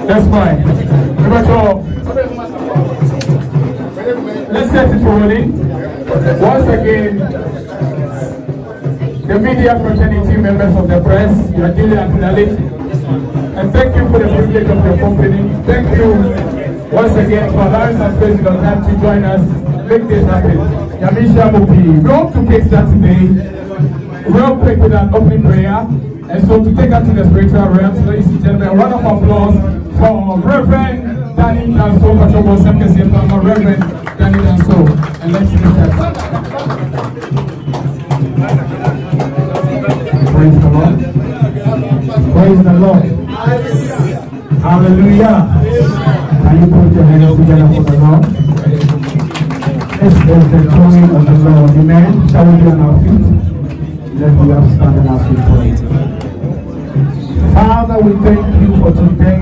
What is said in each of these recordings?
That's fine. Let's set it rolling. Once again, the media fraternity, members of the press, you are duly acknowledged. And thank you for the privilege of your company. Thank you once again for allowing us space in time to join us, make this happen. Yamisha Mupi. We want to kickstart today real quick with an opening prayer. And so to take us to the spiritual realms, ladies and gentlemen, a round of applause for Reverend Danny Danso, Reverend Danny Danso. And let's do that. Praise the Lord. Praise the Lord. Hallelujah. Can you put your hands together for the Lord? This is the joy of the Lord. Amen. Shall we be on our feet? Let's be upstanding as we pray. Father, we thank you for today,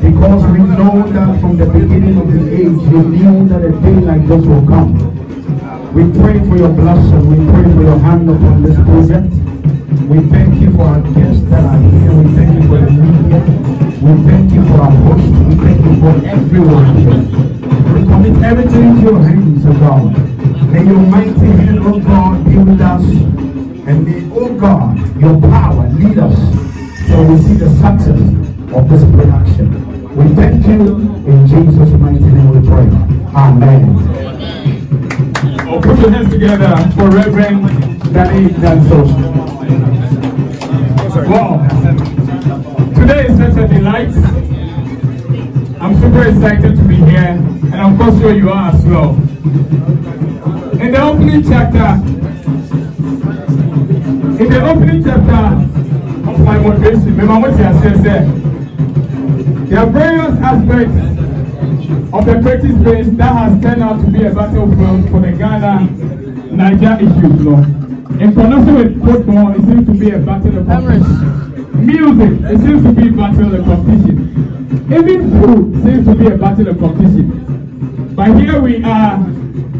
because we know that from the beginning of the age, you knew that a day like this will come. We pray for your blessing. We pray for your hand upon this project. We thank you for our guests that are here. We thank you for the media. We thank you for our host. We thank you for everyone here. We commit everything into your hands, O God. May your mighty hand, O God, be with us. And may, O God, your power lead us so we see the success of this production. We thank you. In Jesus' mighty name we pray. Amen. Oh, put your hands together for Reverend Danny Danso. Wow. Today is such a delight. I'm super excited to be here, and I'm quite sure you are as well. In the opening chapter of my motivation, there are various aspects of the creative space that has turned out to be a battlefield for the Ghana-Niger issues. In connection with football, it seems to be a battle of competition. Music, it seems to be a battle of competition. Even food seems to be a battle of competition. But here we are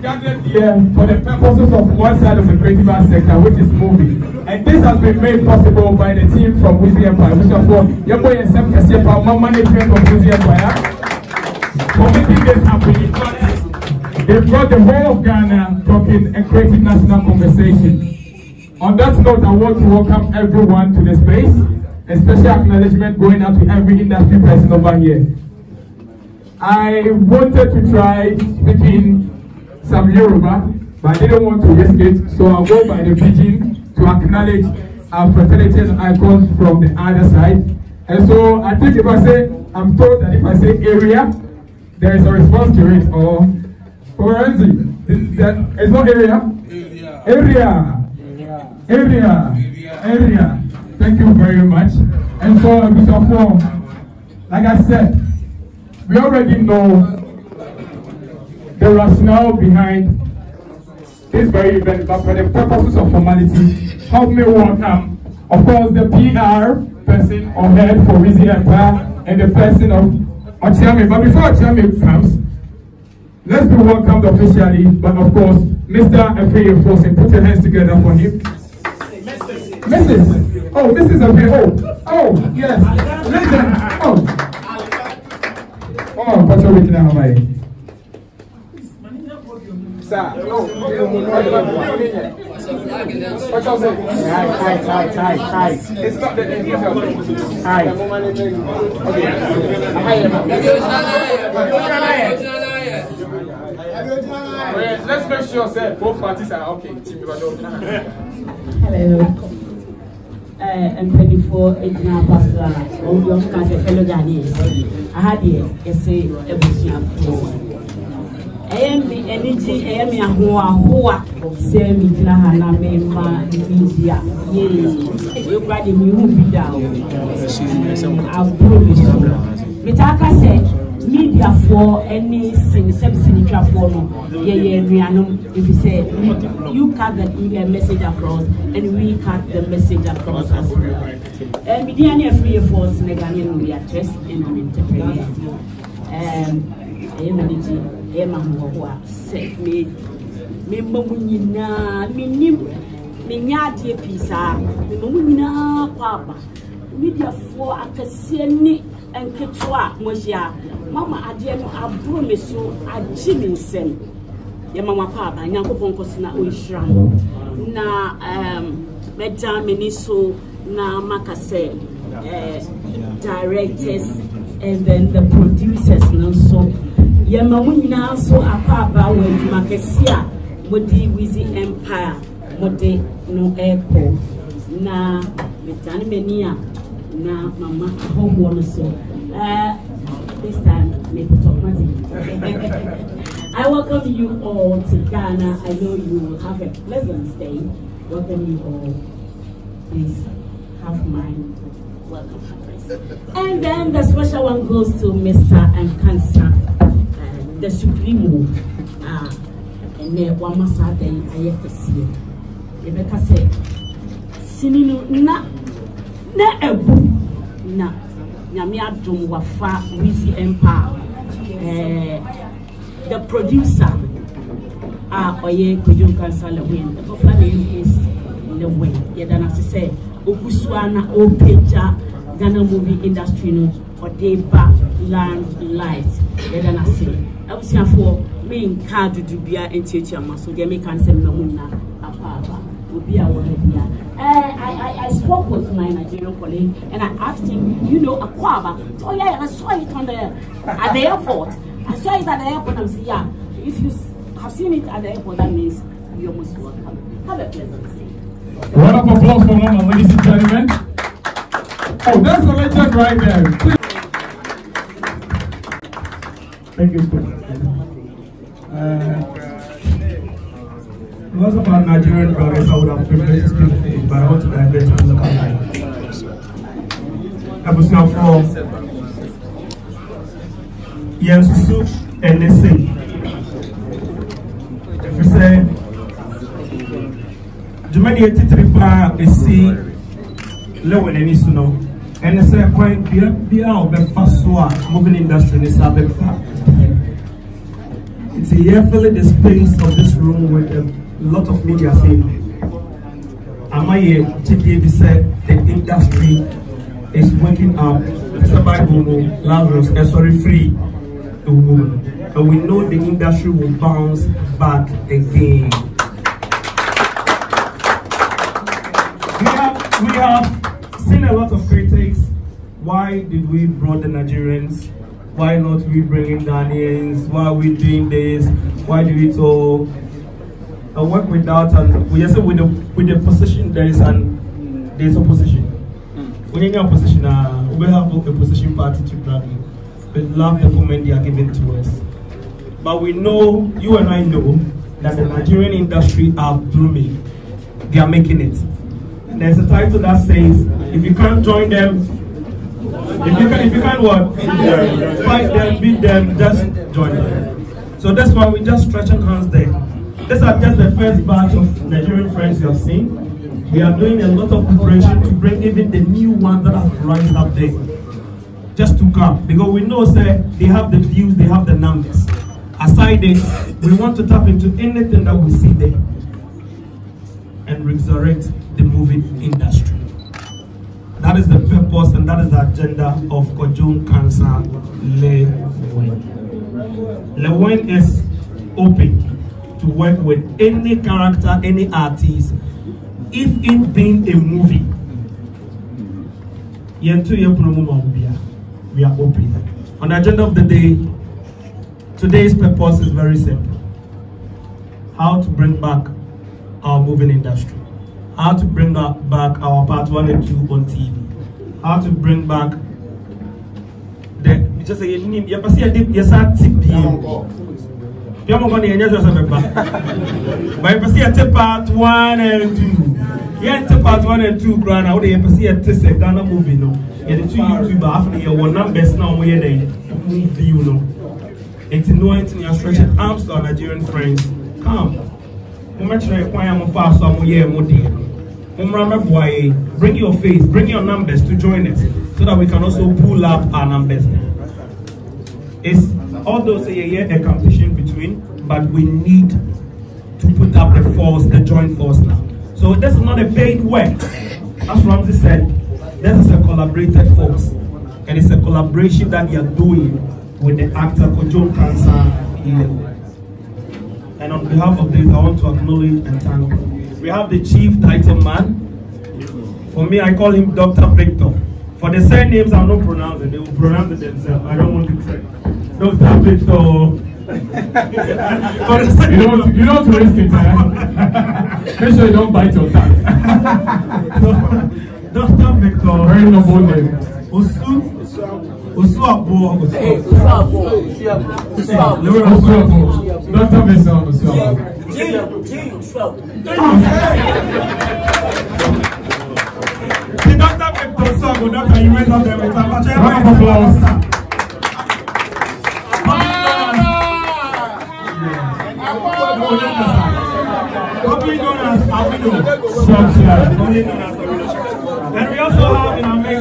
gathered here for the purposes of one side of the creative arts sector, which is movie. And this has been made possible by the team from Wizzy Empire, which are for Yabo and Sam Kasiepa, management of Wizzy Empire, for making this happen. They've brought the whole of Ghana talking and creating national conversation. On that note, I want to welcome everyone to the space. A special acknowledgement going out to every industry person over here. I wanted to try speaking some Yoruba, but I didn't want to risk it, so I'll go by the pidgin to acknowledge our fraternity and icons from the other side. And so I think if I say, I'm told that if I say area, there is a response to it, or it's not area? Area. Thank you very much. And so, like I said, we already know the rationale behind this very event, but for the purposes of formality, help me welcome, of course, the PR person or head for Wizzy Empire and the person of Ochiame. But before Ochiame comes, let's be welcomed officially, but of course, Mr. Efeye Fosin. Put your hands together for him. Mrs. Oh, Mrs. Efeye. Oh, yes. Legend. Oh, what's your week now, Hawaii? Sir. Hi. It's not the name. Hi. Let's make sure that both parties are okay. Hello. I'm ready for a dinner pastor. Oh, you can't fellow Ghanaians. I had here, say, a bushia. I am the energy, I am a hoa, say, Mitana, Mema, India. Yes, we're ready to move down. I'll promise you. Mitaka said, media for any signature for no. If you say, you cut the email message across, and we cut the message across as well. And media free force, Neganian, we are dressed in an entrepreneur. Emma Moa said me Munina, Minyadi Pisa, Munina Papa, media for a Cassiani and Ketua, Mosia, Mamma Adiano Abrumiso, a Jimmy Sen, Yamama Papa, and Yanko Poncosina Uishram, na Madame Miniso, na Macase, directors, and then the producers, no so. Yamawina so a papa with Macasia, Modi Wizzy Empire, Modi no echo. Na Mitani Menia, na Mama home so. This time, maybe talk money. I welcome you all to Ghana. I know you will have a pleasant stay. Welcome you all. Please have mine. Welcome, and then the special one goes to Mr. and Cancer, the Supremo. And then one must have the IFC. Rebecca said, Sinino, na ebu, na Yamia Dum Wafa, Wizzy Empire. The producer, Oye Kujun Cancer LILWIN. The popular name is LILWIN. Yet, as I say, Okuswana, Opeja, Ghana movie industry, no, or Deba, Land, Light. Yet, as I say, I was here for me in card to be a teacher, so they can send Namuna, a papa, would be a one. I spoke with my Nigerian colleague and I asked him, you know, a Kwaba. Oh, yeah, I saw it on at the airport. I saw it at the airport and I said, yeah, if you have seen it at the airport, that means you're most welcome. Have a pleasant day. Round of applause for Mama, ladies and gentlemen. Oh, that's the legend right there. Thank you, most of our Nigerian brothers I would have preferred to speak to, but I want to divert to the local line. I was now for Yansusu and Nisi. If you say, Jumani 83 bar is see LILWIN and Isuno, and they say, quite be out of fast moving industry is a big part. It's here filling the space of this room with a lot of media saying, am I here to say the industry is waking up, Lazarus, sorry, free, and we know the industry will bounce back again. We have seen a lot of critics. Why did we bring the Nigerians? Why not we bring in Ghanaians? Why are we doing this? Why do we all work without? And we just with the position there's opposition. When you get opposition, we have a opposition party to rally. We love the comment they are giving to us. But we know, you and I know, that the Nigerian industry are blooming. They are making it. And there's a title that says, if you can't join them, if you can't what? Fight them, beat them, just join them. So that's why we just stretching hands there. These are just the first batch of Nigerian friends you have seen. We are doing a lot of preparation to bring even the new ones that have rising up there. Just to come. Because we know, sir, they have the views, they have the numbers. Aside this, we want to tap into anything that we see there and resurrect the movie industry. That is the purpose and that is the agenda of Kojun Cancer LILWIN. LILWIN is open to work with any character, any artist, if it being a movie. We are open. On the agenda of the day, today's purpose is very simple. How to bring back our moving industry. How to bring back our part 1 and 2 on TV. How to bring back the just say you pass here yes tip you am going to enjoy yourself back. But you pass here part 1 and 2. Yeah, part 1 and 2 grand out there pass here test Ghana movie no. Yeah, the 2 YouTuber after your one numbers now we here the movie you know. It's no anything you stretch arms to our Nigerian friends. Come. Bring your face, bring your numbers to join it so that we can also pull up our numbers. It's although say a competition between between, but we need to put up the force, the joint force now. So this is not a paid work. As Ramsey said, this is a collaborated force. And it's a collaboration that we are doing with the actor Kojo Cancer here. And on behalf of this, I want to acknowledge and thank you. We have the chief title man. For me, I call him Dr. Victor. For the same names, I'm not pronouncing. They will pronounce it themselves. I don't want to say Dr. Victor. You don't risk it, make sure you don't bite your tongue. Dr. Victor. Very noble name. Osuabo. Dr. Victor Osuabo. Dr. Victor Osuabo, Doctor, you went up there with a round of applause. Probably known as Abino. And we also have in our mix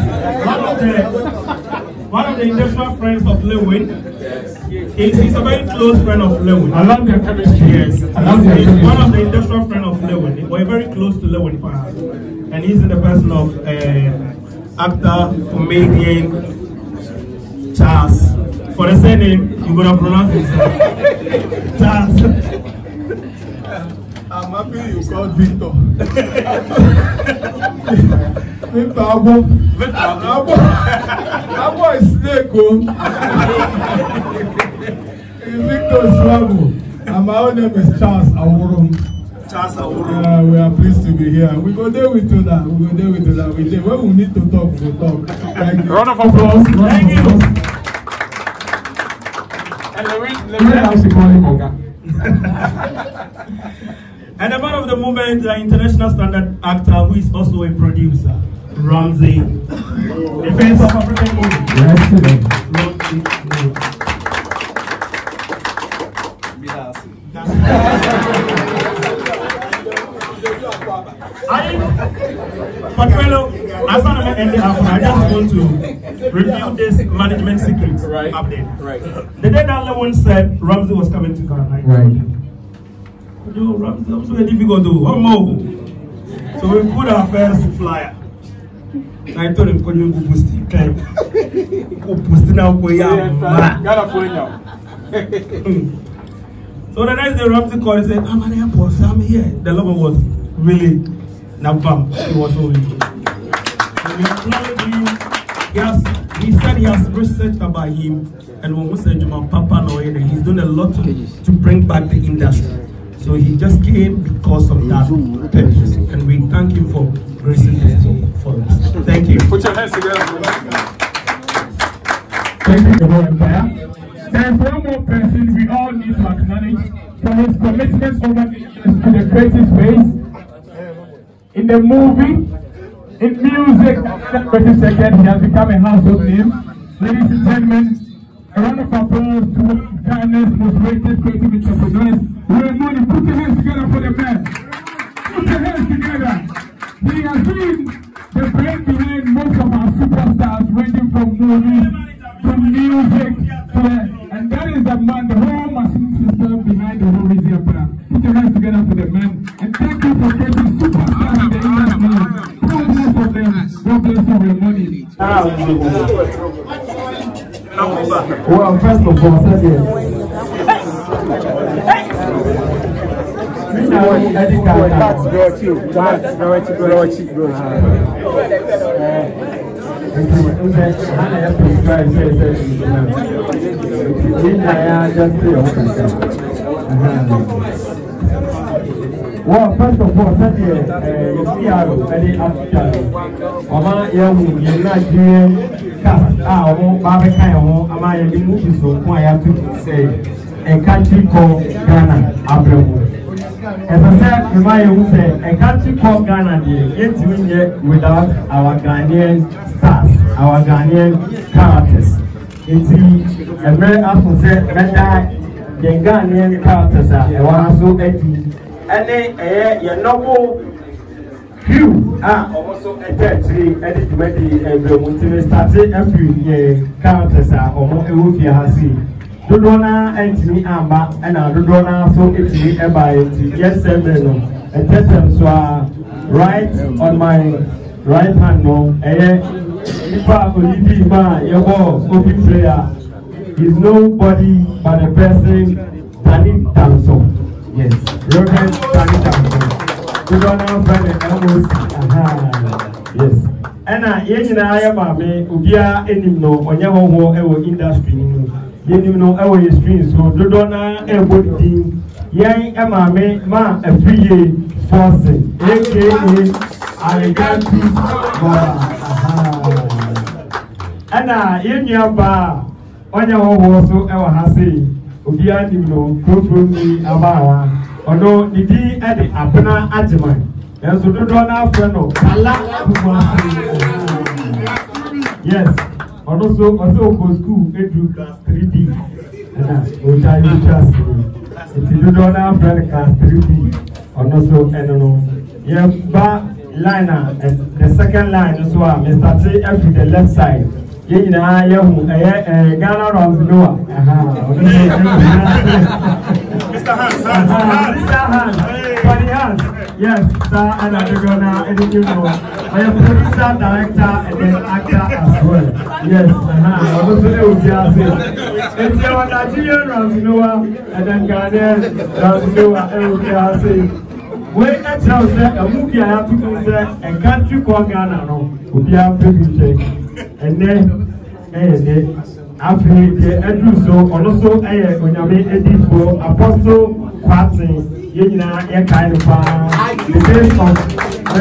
one of the industrial friends of LILWIN. He's a very close friend of LILWIN. I love their chemistry. Yes, he's one of the industrial friends of LILWIN. We're very close to LILWIN, and he's in the person of actor, comedian, Charles. For the same name, you're gonna pronounce it. Charles. I'm happy you called Victor. Victor Abo. Abo is snake. Victor Osuabo. And my own name is Charles Aworum. Charles Aworum. We are pleased to be here. We go there with that. We go there with that. When we need to talk, we'll talk. Thank you. Round of applause. Thank you. And LILWIN has to call him Oga. And the man of the moment, the international standard actor who is also a producer, Ramsey. The face of African movie. Yes, But fellow, as I'm going to end it up, I just want to review this management secret update. Right. The day that LILWIN said Ramsey was coming to Ghana. Right. Yo, Ramsey, I'm so difficult to do. One more. So we put our first flyer. I told him, "Can you go post it? Go post it now, boy. So the next day, Ramsey called and said, "I'm at the airport. I'm here." The lover was really nabam. He was so really. He said he has researched about him, and when we said to my papa, he's done a lot to bring back the industry. So he just came because of that purpose, and we thank him for gracing this for us. Thank you. Put your hands together. Thank you, the Royal Empire. There's one more person we all need to acknowledge for his commitment over the years to the creative space, in the movie, in music, and creative sector. He has become a household name. Ladies and gentlemen, a round of applause to Ghana's most rated creative entrepreneurs. Money, put your hands together for the man. Put your hands together. He has been the brain behind most of our superstars, ranging from movies to music and that is the man, the whole machine system behind the whole Easy Opera. Put your hands together for the man. And thank you for creating superstars in the industry. God bless for them. God bless for your money. Well, first of all, thank you. That's very cheap. That's very cheap. Well, first of all, thank you. Nigerian cast. A country called Ghana, Abreu. As I said, you might say a country called Ghana, yet doing it without our Ghanaian stars, our Ghanaian characters. It's a very often said that the Ghanaian characters are also and a noble crew are also actually edited started every characters are almost a Dodona entini amba ena dodona so entini eba enti yes no etetem so right on my right hand no nipa olidi ma yego obi prayer is nobody but the person Tani Tamso. Yes, Reverend Tani Tamso. Dodona friend almost yes. Ena yenina ya mame ubia enim no onye hoho ewo industry ni yenim no ewo streams so dodona ebodi yen mame ma afriye force aka Ariganti ena yenya ba onye hoho so ewo ha sei obia nim no profile ni abawa ono nidi ede apena ajiman enso dodona friend kala yes, also go school edu class 3D. Oja you just if you don't have friend class 3D, also no. Yeah, ba liner and the second line is what Mr. T F with the left side. Yeah, Ghana Rams Noah. Mr. Hans. Funny Hans. Yes, sir, and I'm gonna edit you know. I am producer, director, and then actor as well. Yes, also it's your Nigerian Rams Noah, and then Ghanaian Rams Noah, when I tell them a movie I have to do a country called Ghana, no, we have to and then after the Andrew so also when I made edit for Apostle Quarting, you know, a kind of the base of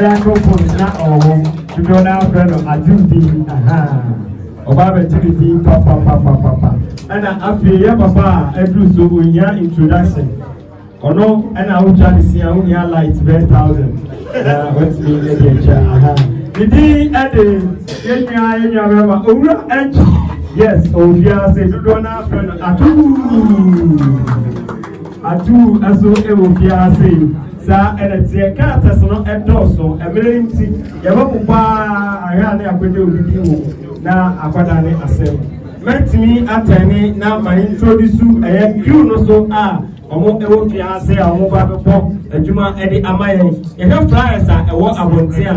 microphone not all to go now friend of Aduti, Obama TV, papa, and after Papa Andrew so in your introduction. Oh no, and I will try to see how many lights 10,000. What's me? Yes, Ovia say to do not friend atu aso Ovia say sa and the characters no endoso emergency yaba pupa aya na akwede obibi na akwada ne asem mentimi atani na ma introduce crew no so omo ewo fiase omo ba bebo adwuma edi amaye ye ka flyers ewo abontia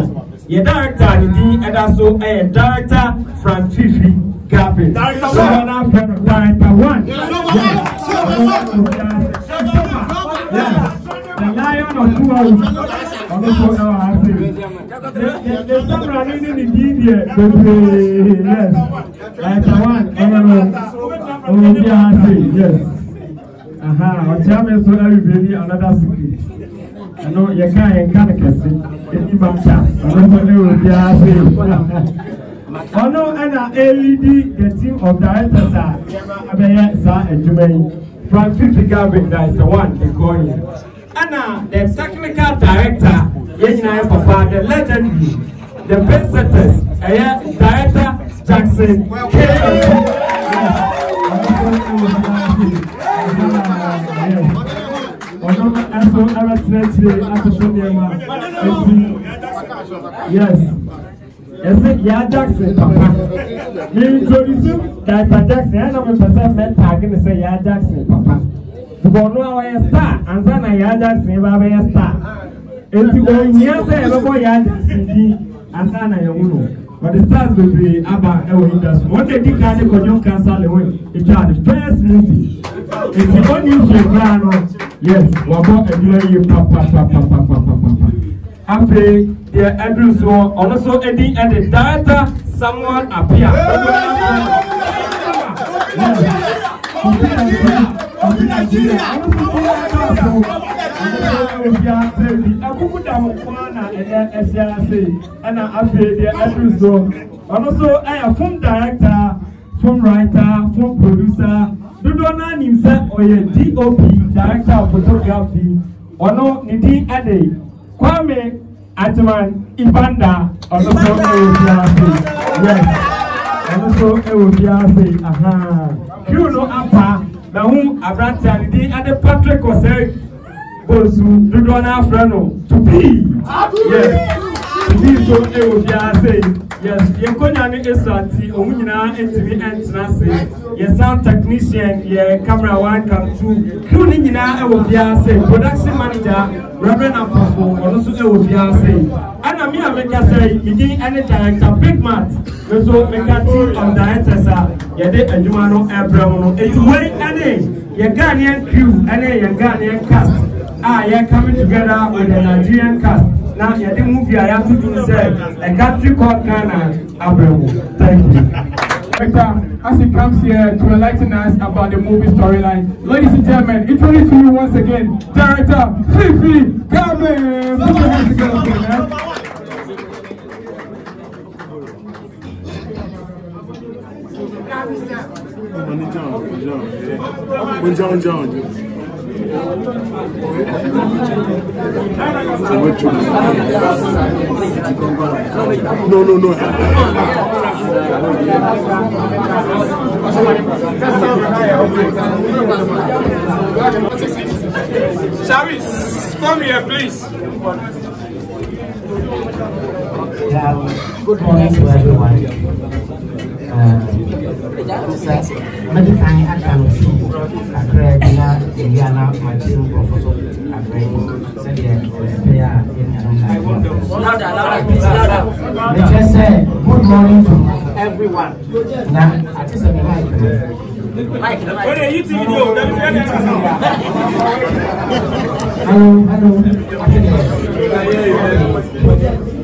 ye director ni din eda so director Frank Fifi Gabi director 1 the lion of 2 hours the camera in the video yes director 1 yes I'll tell me so everybody another secret. I know you can't see any banter. I know and LED, the team of directors are Frank Fifi Gavin, that is the one they call him. And the technical director, the legendary, the best setters, director Jackson K. Yes. Yes, yeah, Jackson, Papa. You introduce Director Jackson. I know my person met talking to say, yeah, Jackson, Papa. You go know a star, and then I Jackson, you have a star. If you go in here, say, I go Jackson, and then I know. But the stars will be about our industry. What they did, they could not cancel away. It's the first movie. It's the only show. Yes, what about a new papa. After the address also ending at the director, someone appear. And after the address also I am film director, film writer, film producer. Do not know himself or a DOP, director of photography, or no, Nidi Ade, Kwame Atman, Ibanda, also yes, also you know, Apa, now Abranta, Nidi Ade Patrick was saying, Bosu, do not have to be, yes, so say yes, you couldn't say your sound technician, your camera 1, cam 2, crew say production manager, Reverend Poku, also say. And I make us say, you didn't any director, big man. So make a team of directors, you did a Jumano Abraham. It's way any, your Ghanaian crew, any your Ghanaian cast. You're coming together with the Nigerian cast. Now, you the movie I have to do say a country called Ghana, Abraham. Thank you. Director, as he comes here to enlighten us about the movie storyline, ladies and gentlemen, introduce to you once again, Director Fifi Gabe. Put your hands together, man. No. Chavis, come here, please. Good morning to everyone. Medical I can see a credit, Indiana, my team professor, a great let's just say good morning to everyone. Now, I just What are you doing? Hello.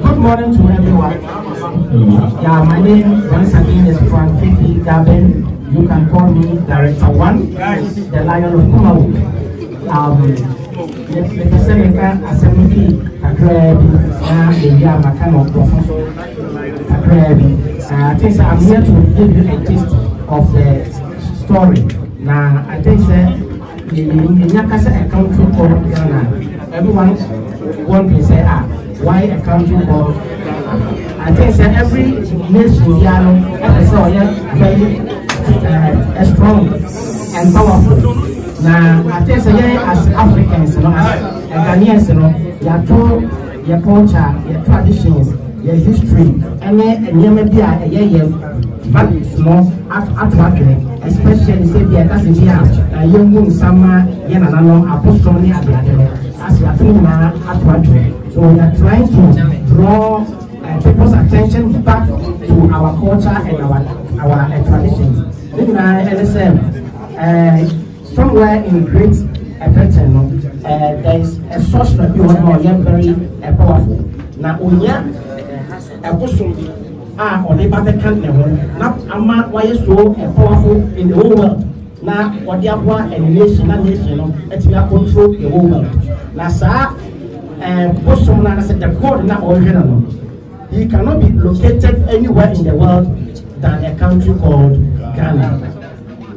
Good morning to everyone. Yeah, my name once again is Fifi Gabe. You can call me Director 1, the Lion of Poku. The person assembly I think I'm here to give you a taste of the story. Now, I think in a country called Ghana, everyone wants to say, why a country called Ghana? I think every nation here very strong and powerful. Now, I think as Africans, as Ghanaians, your culture, your traditions, your history, and you may be a values, especially say the young summer, apostolic as you are so we are trying to draw people's attention back to our culture and our traditions. Somewhere in Great Britain, there is a source that you are very powerful. Now, a person on the back country, not a man why is so powerful in the whole world. Now, what they have and nation, it's control the whole world. Now, sir, person said the God not original. He cannot be located anywhere in the world than a country called Ghana.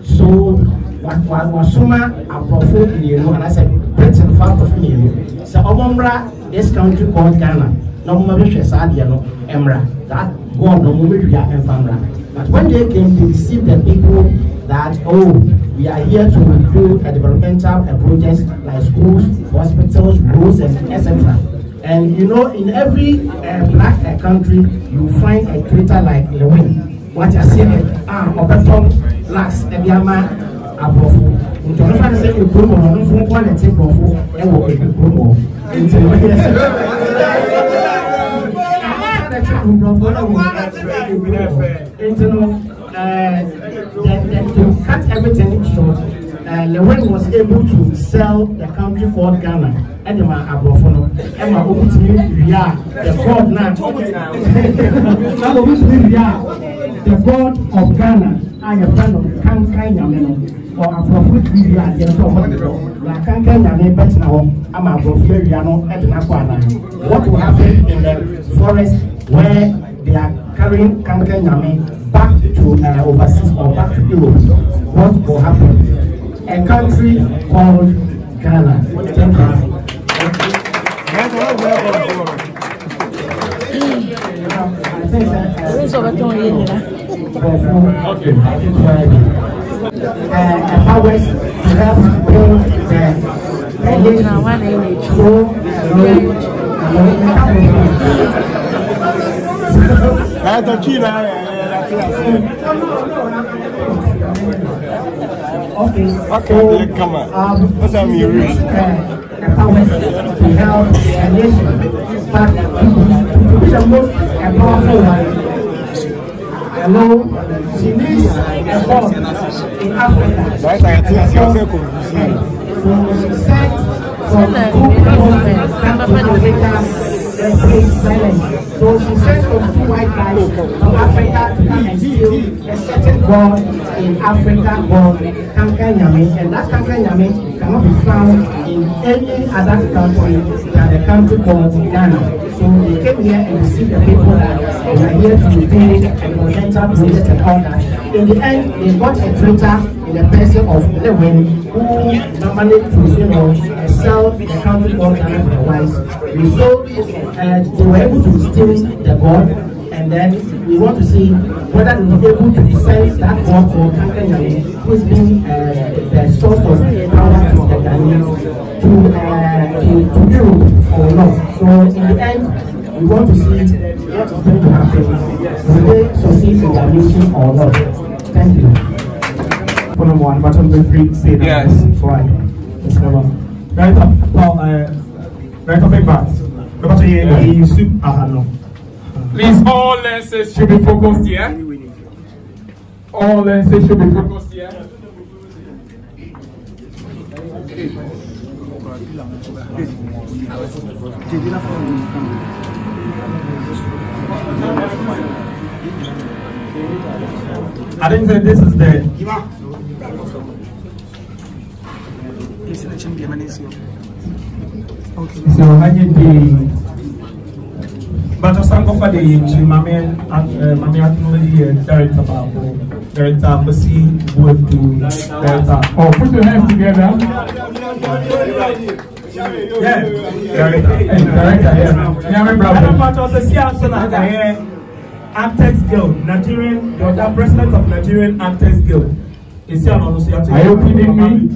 So, Wasuma approval in you, and I said, Britain far of you. So, Omra, this country called Ghana, no Marisha Sadiano, Emra, that God no Muria and Famra. But when they came to receive the people that, we are here to recruit a developmental projects like schools, hospitals, roads, and etc. And you know, in every black country, you find a creator like LILWIN. What I say, Oberton, Lax, Ebiama, Abofu. In the first say, you promo, no phone quality promo, and what you promo. To cut everything short, LILWIN was able to sell the country called Ghana. Edema Abrofono, Emma Obutimi, the God now. The God of Ghana, I am a friend of Kankan or Afrofut Ria, the Kankan Yame Betnao, I'm a Proferiano, Edna. What will happen in the forest where they are carrying Kankan Yame back to overseas or back to Europe? What will happen? A country called Ghana. Thank you. Powers to help bring the Okay, come on. What's that mean? Powers to help a nation, but to be the most powerful one, she needs a God in Africa. So she said from two people to Africa and stay silent. So she sent some two white guys from Africa to come and steal a certain God in Africa called Kankan Yame, and that Kankan Yame cannot be found in any other country than the country called Ghana. So they came here and received the people that they are here to do environmental projects and all that. In the end, they got a traitor in the person of LILWIN, who managed to, sell the country called Ghana for a while. They were able to steal the God, and then we want to see whether they will be able to defend that God for Kankan Yame, who has been the source of power to the Ghanaians, to Europe or not. So in the end, we want to see what is going to happen. Will they succeed in their mission or not? Thank you. Number one, but I'm free to say that. Yes. Why? Right up, right up, big bat. Please, all lenses should be focused here. All lenses should be focused here. I think that this is the okay. So I need the but Sango for the Mami director director Masi with the director. Oh, put your hands together. Yeah, director. Director, yeah. Actors Guild, Nigerian, the president of Nigerian Actors Guild. Is here on Are you kidding me?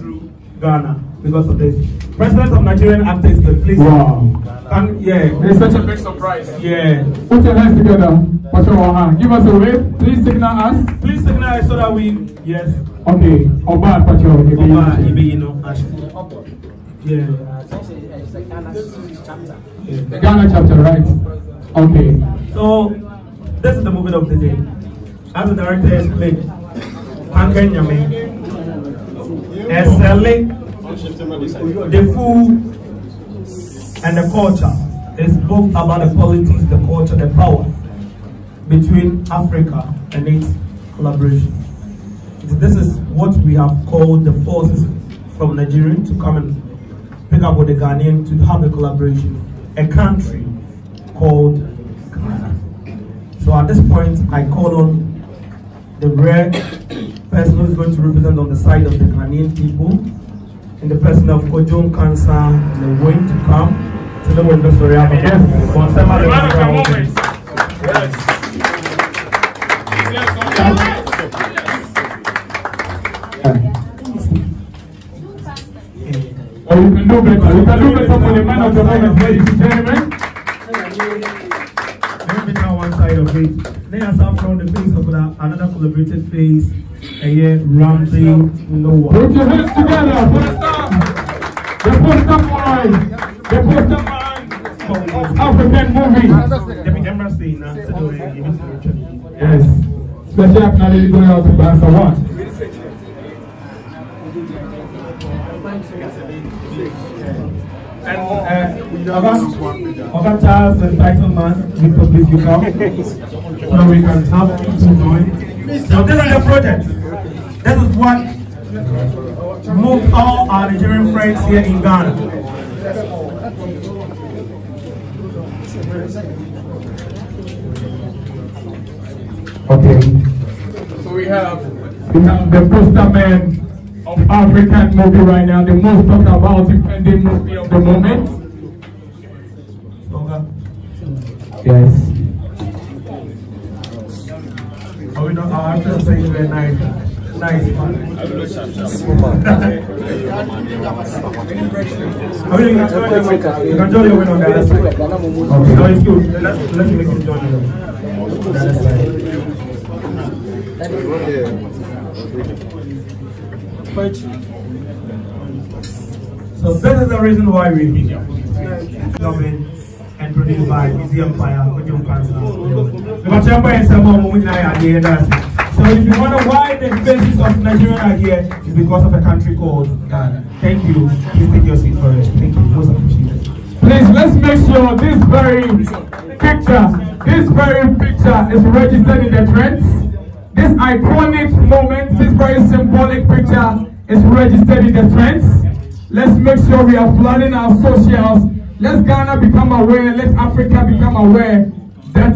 Ghana, because of this. President of Nigerian Actors Guild, please. Wow. And yeah. It's such a big surprise. Yeah. Put your hands together. Put your hand. Give us a wave. Please signal us. Please signal us so that we, yes. Okay. Oba, put your Oba, yeah. The Ghana chapter, right? Okay. So, this is the movie of the day. As the director explained, Kankan Yame, the food and the culture is both about the politics, the culture, the power between Africa and its collaboration. This is what we have called the forces from Nigeria to come and pick up with the Ghanaian to have a collaboration, a country called Ghana. So at this point, I call on the rare person who is going to represent on the side of the Ghanaian people, in the person of Kojong Cancer, and going to come to the window story. Oh, you can do better. You can do better for the man of the moment, ladies and gentlemen. Let me tell one side of it. Then I saw from the face of another collaborated face, Ramsey Noah. Put your hands together for the star. The poster boy. The poster man of African movie. Yes. Special acknowledgement going out to Bansa One. And Oga Charles and Title Man, Victor, please you come so we can have people join. So this is the project. This is what moved all our Nigerian friends here in Ghana. Okay. So we have the poster man of African movie right now, the most talked about independent movie of the moment. Yes. Oh, we don't. I have to say very nice, nice man. Oh, you can join your win on that. Okay, no, it's good. Let's make him join. So this is the reason why we're here. Government and produced by Easy Empire, Ojum Council. So if you wonder why the faces of Nigeria are here, it's because of a country called Ghana. Thank you. Please take your seat for it. Thank you. Most appreciated. Please, let's make sure this very picture is registered in the trends. This iconic moment, this very symbolic picture is registered in the trends. Let's make sure we are flooding our socials. Let Ghana become aware, let Africa become aware that,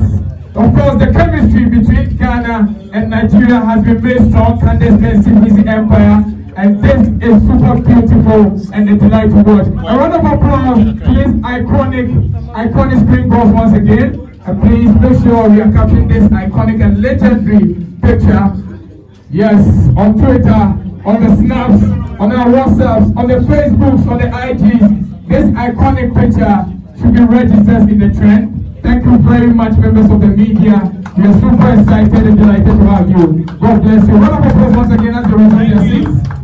of course, the chemistry between Ghana and Nigeria has been made strong. Candace can see Easy Empire, and this is super beautiful and a delight to watch. A round of applause to this iconic screen goals once again. And please make sure we are capturing this iconic and legendary picture. Yes, on Twitter, on the Snaps, on our WhatsApps, on the Facebooks, on the IGs. This iconic picture should be registered in the trend. Thank you very much, members of the media. We are super excited and delighted to have you. God bless you. Round of applause once again as you resume your seats.